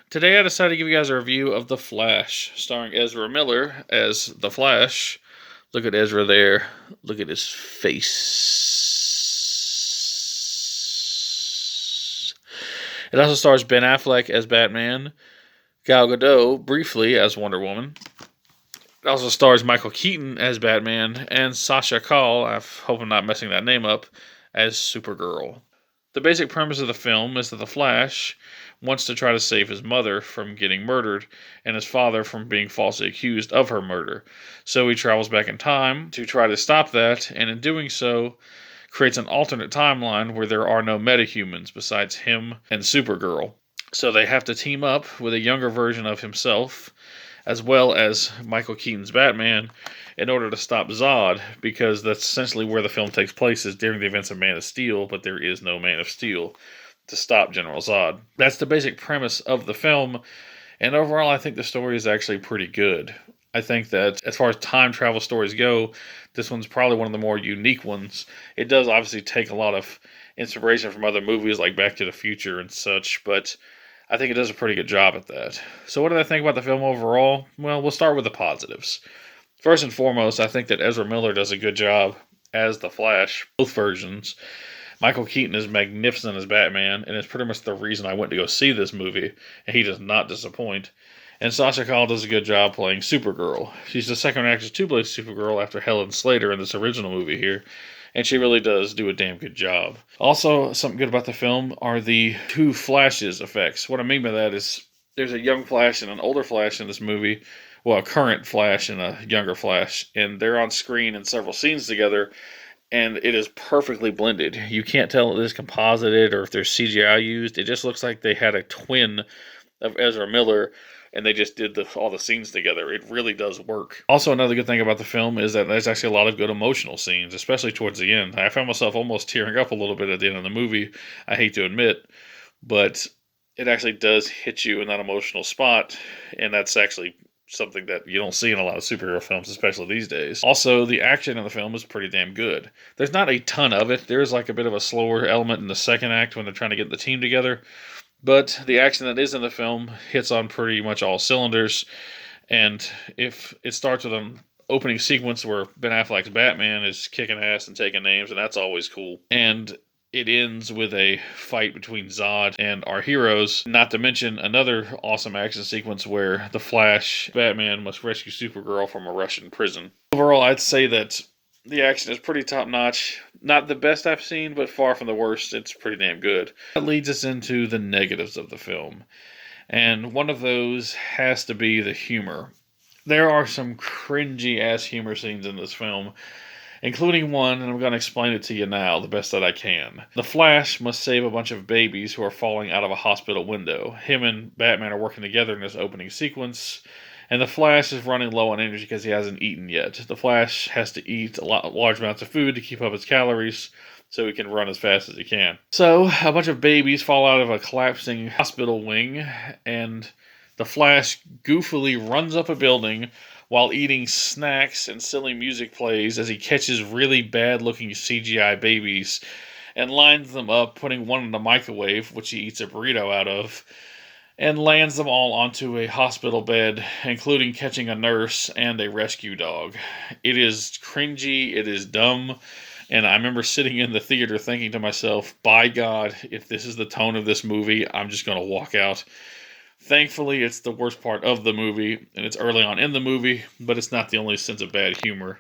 Today I decided to give you guys a review of The Flash, starring Ezra Miller as The Flash. Look at Ezra there. Look at his face. It also stars Ben Affleck as Batman, Gal Gadot briefly as Wonder Woman. It also stars Michael Keaton as Batman and Sasha Calle, I hope I'm not messing that name up, as Supergirl. The basic premise of the film is that the Flash wants to try to save his mother from getting murdered and his father from being falsely accused of her murder. So he travels back in time to try to stop that, and in doing so, creates an alternate timeline where there are no metahumans besides him and Supergirl. So they have to team up with a younger version of himself, as well as Michael Keaton's Batman, in order to stop Zod, because that's essentially where the film takes place, is during the events of Man of Steel, but there is no Man of Steel to stop General Zod. That's the basic premise of the film, and overall I think the story is actually pretty good. I think that as far as time travel stories go, this one's probably one of the more unique ones. It does obviously take a lot of inspiration from other movies like Back to the Future and such, but I think it does a pretty good job at that. So what did I think about the film overall? Well, we'll start with the positives. First and foremost, I think that Ezra Miller does a good job as the Flash, both versions. Michael Keaton is magnificent as Batman, and it's pretty much the reason I went to go see this movie, and he does not disappoint. And Sasha Calle does a good job playing Supergirl. She's the second actress to play Supergirl after Helen Slater in this original movie here, and she really does do a damn good job. Also, something good about the film are the two Flashes effects. What I mean by that is there's a young Flash and an older Flash in this movie, well, a current Flash and a younger Flash, and they're on screen in several scenes together, and it is perfectly blended. You can't tell if it's composited or if there's CGI used. It just looks like they had a twin of Ezra Miller, and they just did all the scenes together. It really does work. Also, another good thing about the film is that there's actually a lot of good emotional scenes, especially towards the end. I found myself almost tearing up a little bit at the end of the movie, I hate to admit, but it actually does hit you in that emotional spot, and that's actually something that you don't see in a lot of superhero films, especially these days. Also, the action in the film is pretty damn good. There's not a ton of it. There's like a bit of a slower element in the second act when they're trying to get the team together, but the action that is in the film hits on pretty much all cylinders, and if it starts with an opening sequence where Ben Affleck's Batman is kicking ass and taking names, and that's always cool, and it ends with a fight between Zod and our heroes, not to mention another awesome action sequence where the Flash, Batman, must rescue Supergirl from a Russian prison. Overall, I'd say that the action is pretty top-notch. Not the best I've seen, but far from the worst. It's pretty damn good. That leads us into the negatives of the film, and one of those has to be the humor. There are some cringy-ass humor scenes in this film, including one, and I'm going to explain it to you now the best that I can. The Flash must save a bunch of babies who are falling out of a hospital window. Him and Batman are working together in this opening sequence, and the Flash is running low on energy because he hasn't eaten yet. The Flash has to eat large amounts of food to keep up his calories so he can run as fast as he can. So, a bunch of babies fall out of a collapsing hospital wing, and the Flash goofily runs up a building while eating snacks and silly music plays as he catches really bad-looking CGI babies and lines them up, putting one in the microwave, which he eats a burrito out of, and lands them all onto a hospital bed, including catching a nurse and a rescue dog. It is cringy, it is dumb, and I remember sitting in the theater thinking to myself, by God, if this is the tone of this movie, I'm just going to walk out. Thankfully, it's the worst part of the movie, and it's early on in the movie, but it's not the only sense of bad humor.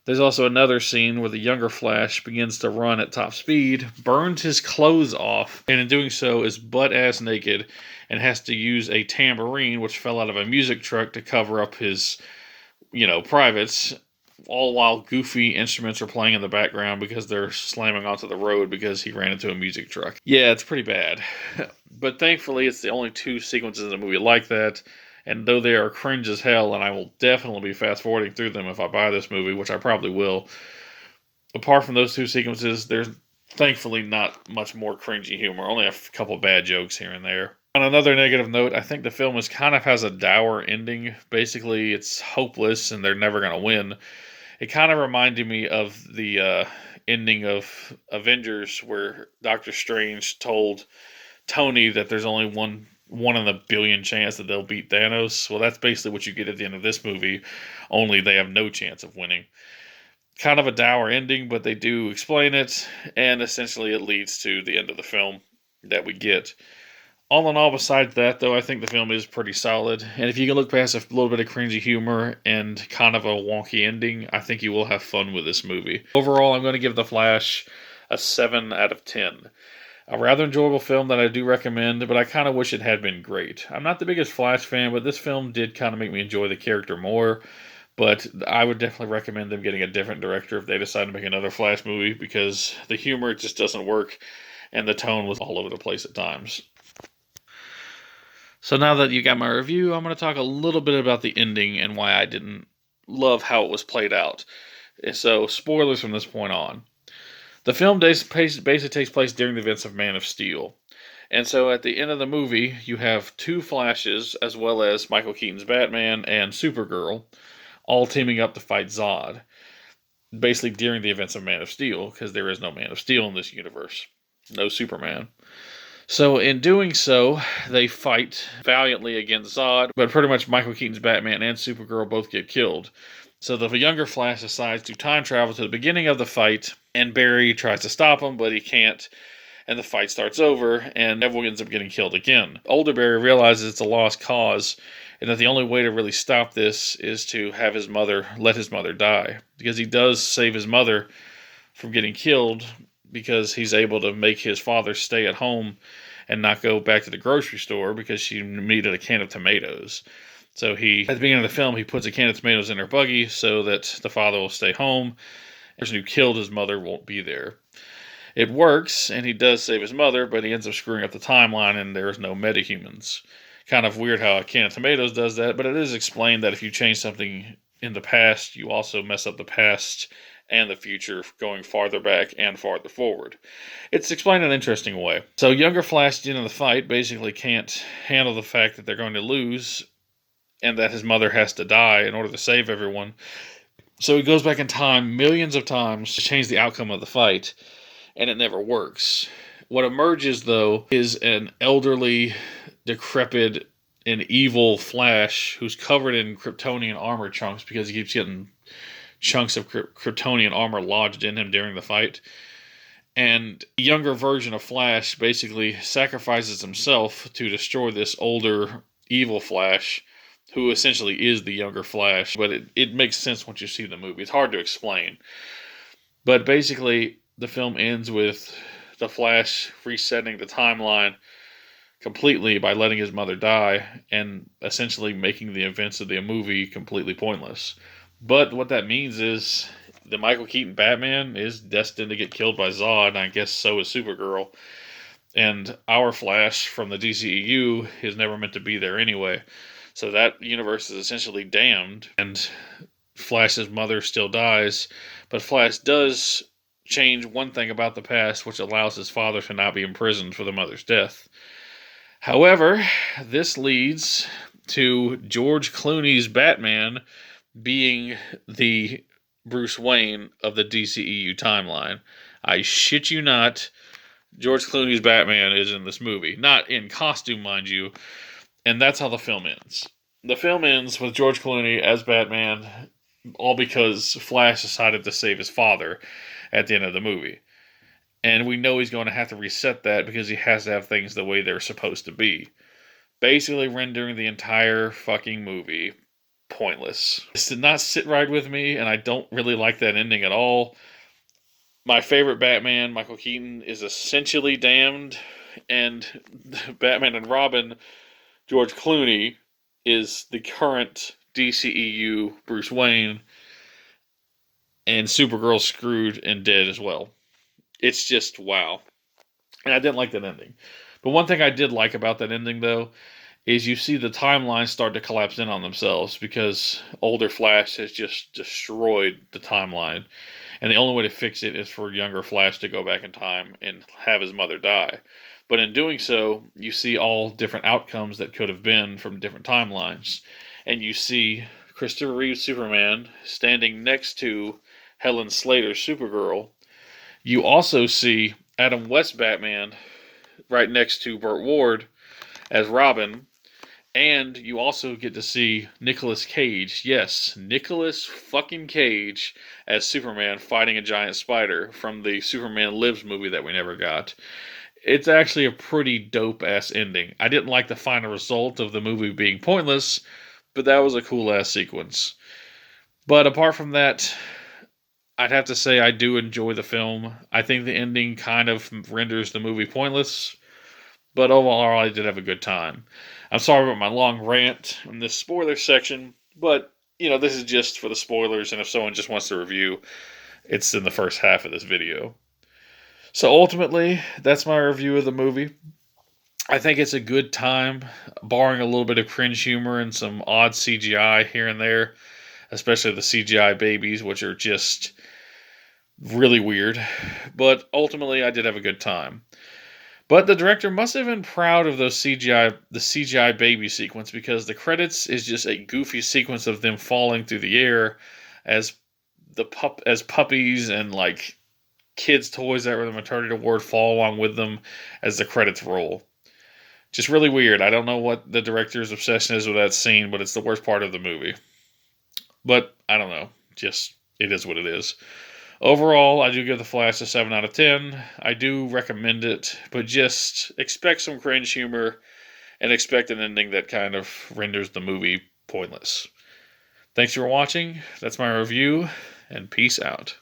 There's also another scene where the younger Flash begins to run at top speed, burns his clothes off, and in doing so is butt-ass naked, and has to use a tambourine, which fell out of a music truck, to cover up his, privates, all while goofy instruments are playing in the background because they're slamming onto the road because he ran into a music truck. Yeah, it's pretty bad. But thankfully, it's the only two sequences in the movie like that, and though they are cringe as hell, and I will definitely be fast-forwarding through them if I buy this movie, which I probably will, apart from those two sequences, there's thankfully not much more cringy humor, only a couple bad jokes here and there. On another negative note, I think the film has a dour ending. Basically, it's hopeless and they're never going to win. It kind of reminded me of the ending of Avengers, where Doctor Strange told Tony that there's only one 1 in a billion chance that they'll beat Thanos. Well, that's basically what you get at the end of this movie, only they have no chance of winning. Kind of a dour ending, but they do explain it, and essentially it leads to the end of the film that we get. All in all, besides that, though, I think the film is pretty solid. And if you can look past a little bit of cringy humor and kind of a wonky ending, I think you will have fun with this movie. Overall, I'm going to give The Flash a 7 out of 10. A rather enjoyable film that I do recommend, but I kind of wish it had been great. I'm not the biggest Flash fan, but this film did kind of make me enjoy the character more. But I would definitely recommend them getting a different director if they decide to make another Flash movie, because the humor just doesn't work, and the tone was all over the place at times. So now that you got my review, I'm going to talk a little bit about the ending and why I didn't love how it was played out. So, spoilers from this point on. The film basically takes place during the events of Man of Steel. And so at the end of the movie, you have 2 Flashes, as well as Michael Keaton's Batman and Supergirl, all teaming up to fight Zod. Basically during the events of Man of Steel, because there is no Man of Steel in this universe. No Superman. So in doing so, they fight valiantly against Zod, but pretty much Michael Keaton's Batman and Supergirl both get killed. So the younger Flash decides to time travel to the beginning of the fight, and Barry tries to stop him, but he can't, and the fight starts over, and everyone ends up getting killed again. Older Barry realizes it's a lost cause, and that the only way to really stop this is to have let his mother die. Because he does save his mother from getting killed, because he's able to make his father stay at home and not go back to the grocery store because she needed a can of tomatoes. So at the beginning of the film, he puts a can of tomatoes in her buggy so that the father will stay home. The person who killed his mother won't be there. It works, and he does save his mother, but he ends up screwing up the timeline, and there's no metahumans. Kind of weird how a can of tomatoes does that, but it is explained that if you change something in the past, you also mess up the past and the future, going farther back and farther forward. It's explained in an interesting way. So younger Flash, at the end of the fight, basically can't handle the fact that they're going to lose and that his mother has to die in order to save everyone. So he goes back in time millions of times to change the outcome of the fight, and it never works. What emerges, though, is an elderly, decrepit, and evil Flash who's covered in Kryptonian armor chunks because he keeps getting chunks of Kryptonian armor lodged in him during the fight. And the younger version of Flash basically sacrifices himself to destroy this older, evil Flash, who essentially is the younger Flash. But it makes sense once you see the movie. It's hard to explain. But basically, the film ends with the Flash resetting the timeline completely by letting his mother die and essentially making the events of the movie completely pointless. But what that means is the Michael Keaton Batman is destined to get killed by Zod, and I guess so is Supergirl. And our Flash from the DCEU is never meant to be there anyway. So that universe is essentially damned, and Flash's mother still dies. But Flash does change one thing about the past, which allows his father to not be imprisoned for the mother's death. However, this leads to George Clooney's Batman being the Bruce Wayne of the DCEU timeline. I shit you not, George Clooney's Batman is in this movie. Not in costume, mind you. And that's how the film ends. The film ends with George Clooney as Batman, all because Flash decided to save his father at the end of the movie. And we know he's going to have to reset that because he has to have things the way they're supposed to be. Basically rendering the entire fucking movie pointless. This did not sit right with me, and I don't really like that ending at all. My favorite Batman, Michael Keaton, is essentially damned, and Batman and Robin, George Clooney, is the current DCEU Bruce Wayne, and Supergirl's screwed and dead as well. It's just wow. And I didn't like that ending. But one thing I did like about that ending, though, is you see the timelines start to collapse in on themselves because older Flash has just destroyed the timeline. And the only way to fix it is for younger Flash to go back in time and have his mother die. But in doing so, you see all different outcomes that could have been from different timelines. And you see Christopher Reeve's Superman standing next to Helen Slater's Supergirl. You also see Adam West's Batman right next to Burt Ward. as Robin. And you also get to see Nicolas Cage. Yes, Nicolas fucking Cage as Superman fighting a giant spider from the Superman Lives movie that we never got. It's actually a pretty dope ass ending. I didn't like the final result of the movie being pointless, but that was a cool ass sequence. But apart from that, I'd have to say I do enjoy the film. I think the ending kind of renders the movie pointless, but overall I did have a good time. I'm sorry about my long rant in this spoiler section, but this is just for the spoilers, and if someone just wants to review, it's in the first half of this video. So ultimately, that's my review of the movie. I think it's a good time, barring a little bit of cringe humor and some odd CGI here and there, especially the CGI babies, which are just really weird. But ultimately, I did have a good time. But the director must have been proud of the CGI baby sequence, because the credits is just a goofy sequence of them falling through the air as as puppies, and like kids' toys that were the maternity ward fall along with them as the credits roll. Just really weird. I don't know what the director's obsession is with that scene, but it's the worst part of the movie. But I don't know. Just, it is what it is. Overall, I do give The Flash a 7 out of 10. I do recommend it, but just expect some cringe humor and expect an ending that kind of renders the movie pointless. Thanks for watching. That's my review, and peace out.